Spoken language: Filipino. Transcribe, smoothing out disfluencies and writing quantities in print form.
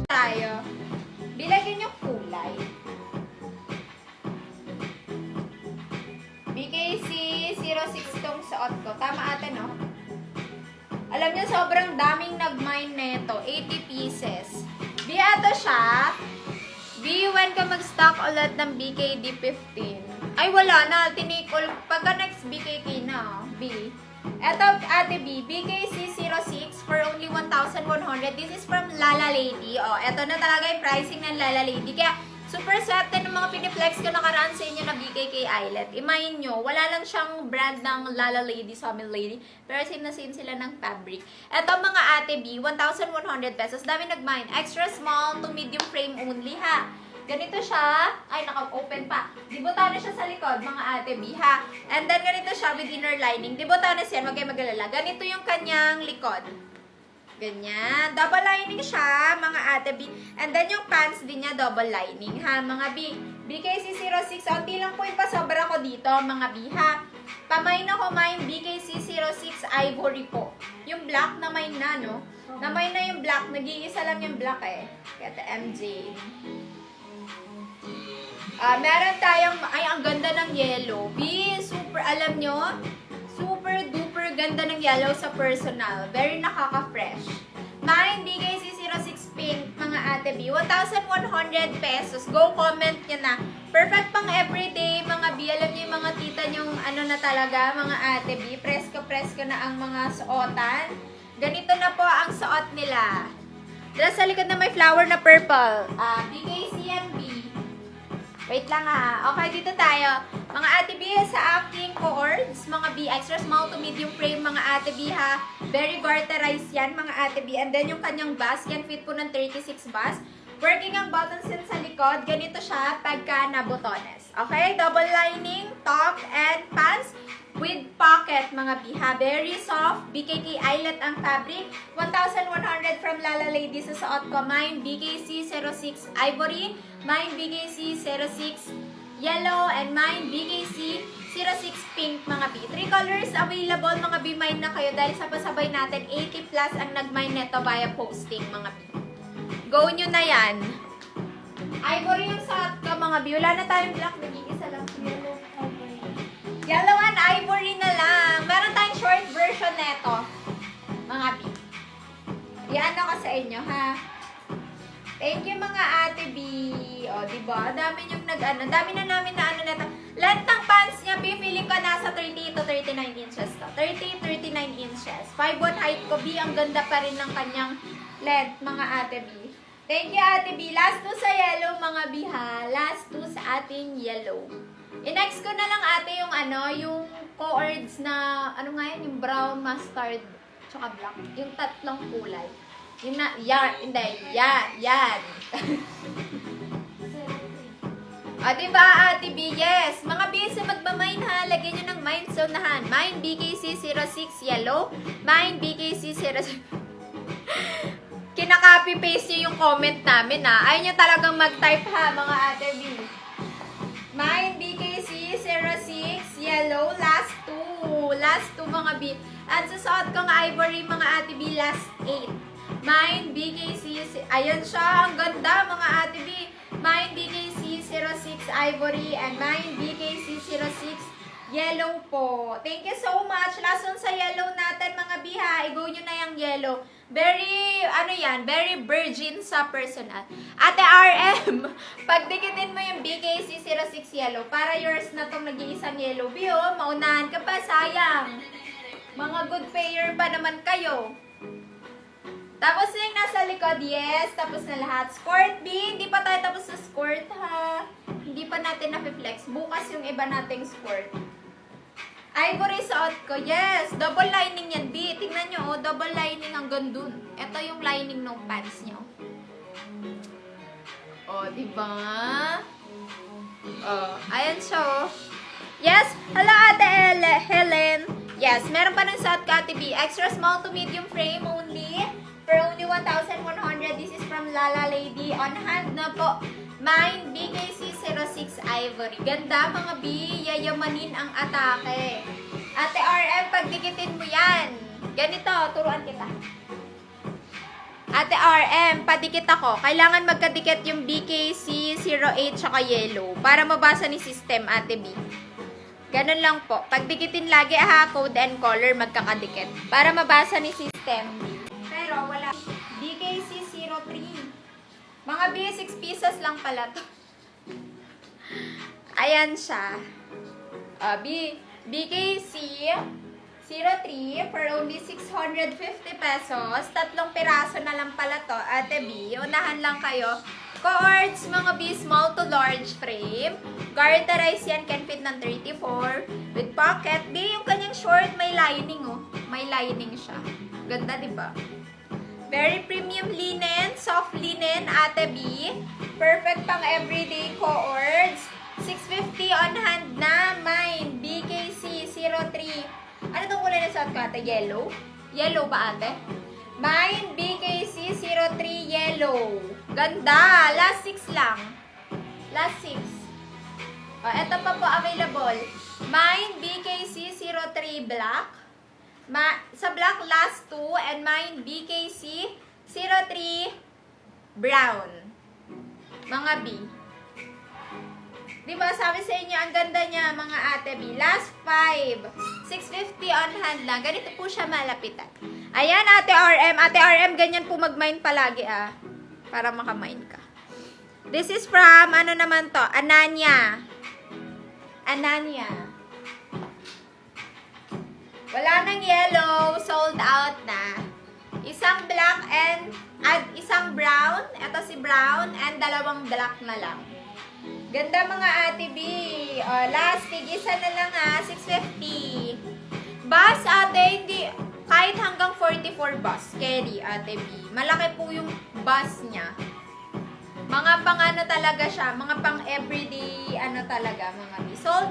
Tayo. Bilagin yung kulay. BKC 06 tong suot ko. Tama ate, no? Alam niyo, sobrang daming nag-mine neto. 80 pieces. Ato siya. When ka mag-stock ulit ng BKD 15. Ay, wala na. Tinikol. Pagka next BKK na. B. Eto, ate B. BKC 06 for only 1,100. This is from Lala Lady. O, eto na talaga yung pricing ng Lala Lady. Kaya, super swerte ng mga piniflex ko nakaraan sa inyo na BKK Eyelet. Imayin nyo, wala lang siyang brand ng Lala Lady, Sawmill Lady, pero same na same sila ng fabric. Eto mga ate B, 1,100 pesos. Dami nag-mine. Extra small to medium frame only ha. Ganito siya. Ay, naka-open pa. Dibotanes siya sa likod, mga ate B ha. And then ganito siya with inner lining. Dibotanes yan, wag kayo mag-alala. Ganito yung kanyang likod. Ganyan. Double lining siya, mga ate B. And then yung pants din niya, double lining, ha, mga B. BKC 06. Unti lang po yung pasobra ko dito, mga B, ha. Pamain ako, main BKC 06 Ivory po. Yung black na main na, no? Na main na yung black. Nag-iisa lang yung black, eh. Kaya MJ. Meron tayong, ay, ang ganda ng yellow. B, super, alam nyo, super duper ganda ng yellow sa personal. Very nakaka-fresh. Mine, BKC 06 pink, mga ate B. 1,100 pesos. Go comment nyo na. Perfect pang everyday, mga B. Alam nyo yung mga tita nyong ano na talaga, mga ate B. Presko-presko na ang mga suotan. Ganito na po ang suot nila. Dala sa likod na may flower na purple. BKC yan B. Wait lang ha. Okay, dito tayo. Mga ate B, sa aking cords, mga B, extra small to medium frame, mga ate B ha. Very garterized yan, mga ate B. And then yung kanyang bus, yan fit po ng 36 bus. Working ang buttons yan sa likod. Ganito siya pagka nabotones. Okay, double lining, top and pants with pocket, mga B ha. Very soft. BKK Eyelet ang fabric. 1,100 from Lala Lady sa suot ko. Mine, BKC 06 Ivory. Mine, BKC 06 Yellow. And mine, BKC 06 Pink, mga B. 3 colors available, mga B. Mine na kayo dahil sabay-sabay natin 80 plus ang nag-mine neto via posting, mga B. Go nyo na yan. Ivory yung suot ko, mga B. Wala na tayong black. Nag-iisa lang. Yellow, ivory. Yellow and ivory na lang. Meron tayong short version neto, mga B. Yan ako sa inyo, ha? Thank you, mga ate B. O, diba? Dami yung nag-ano. Dami na namin na ano neto. Length ng pants niya, B, feeling ko nasa 30 to 39 inches to. 30, 39 inches. 5'1" height ko, B. Ang ganda pa rin ng kanyang length, mga ate B. Thank you, ate B. Last two sa yellow, mga B, ha? Last two sa ating yellow. I-next ko na lang, ate, yung ano, yung cords na, ano nga yan, yung brown, mustard, tsaka black. Yung tatlong kulay. Yung na, yan, hindi, yan. Diba, ate B? Yes. Mga B, sa magmamine ha, lagyan nyo ng mine zonahan. Mine BKC 06 yellow. Mine BKC 06. Kinaka-copy-paste nyo yung comment namin ha. Ayaw nyo talagang mag-type ha, mga ate B. Mine BKC 06 yellow. Last two, mga B. At sa suot kong ivory, mga ate B, last 8. Mine BKC, ayan siya, ang ganda, mga ate B. Mine BKC 06 Ivory and mine BKC 06 Yellow po. Thank you so much. Last one sa yellow natin, mga B ha. I-go nyo na yung yellow. Very, ano yan, very virgin sa personal. Ate RM, pagdikitin mo yung BKC 06 Yellow para yours na tong nag-iisang yellow. B, oh, maunahan ka pa, sayang. Mga good payer pa naman kayo. Tapos yung nasa likod, yes, tapos na lahat. Skirt, B, hindi pa tayo tapos sa skirt, ha. Hindi pa natin na-flex. Bukas yung iba nating skirt. Ivory suot ko, yes. Double lining yan, B. Tingnan nyo, oh, double lining hanggang dun. Ito yung lining ng pants nyo. Oh, diba? Oh, ayan siya, oh. Yes, hello, Ate Helen. Yes, meron pa ng suot ka, Ate B. Extra small to medium frame only. For only 1,100, this is from Lala Lady. On hand na po. Mine, BKC 06 Ivory. Ganda mga B, yayamanin ang atake. Ate RM, pagdikitin mo yan. Ganito, turuan kita. Ate RM, padikit ako. Kailangan magkadikit yung BKC 08 tsaka yellow para mabasa ni system, Ate B. Ganun lang po. Pagdikitin lagi, code and color magkakadikit para mabasa ni system. Pero wala. BKC 03. Mga B, 6 pieces lang pala to. Ayan siya. BKC 03 for only 650 pesos. 3 piraso na lang pala to. Ate B, unahan lang kayo. Cords, mga B, small to large frame. Garterize yan, can fit ng 34. With pocket. B, yung kanyang short, may lining, oh. May lining siya. Ganda, diba? Very premium linen, soft linen, Ate B. Perfect pang everyday cords. 650 on hand na, mine. BKC 03. Ano itong kulay na suot ko, ate? Yellow? Yellow ba, ate? Mine, BKC 03 yellow. Ganda! Last 6 lang. Last 6. O, eto pa po available. Mine, BKC 03 black. Sa black, last 2. And mine, BKC 03 brown. Mga B. Diba, sabi sa inyo, ang ganda niya, mga ate B. Last 5. 650 on hand lang. Ganito po siya malapitan. Ayan, ate RM. Ate RM, ganyan po mag-mine palagi, para makamine ka. This is from, ano naman to? Ananya. Ananya. Wala nang yellow. Sold out na. Isang black and isang brown. Ito si brown. And 2 black na lang. Ganda mga ate B. O, last, tig-isa na lang 650. Bus, ate, hindi, kahit hanggang 44 bus, carry, ate B. Malaki po yung bus niya. Mga pang ano talaga siya, mga pang everyday, ano talaga, mga B. Sold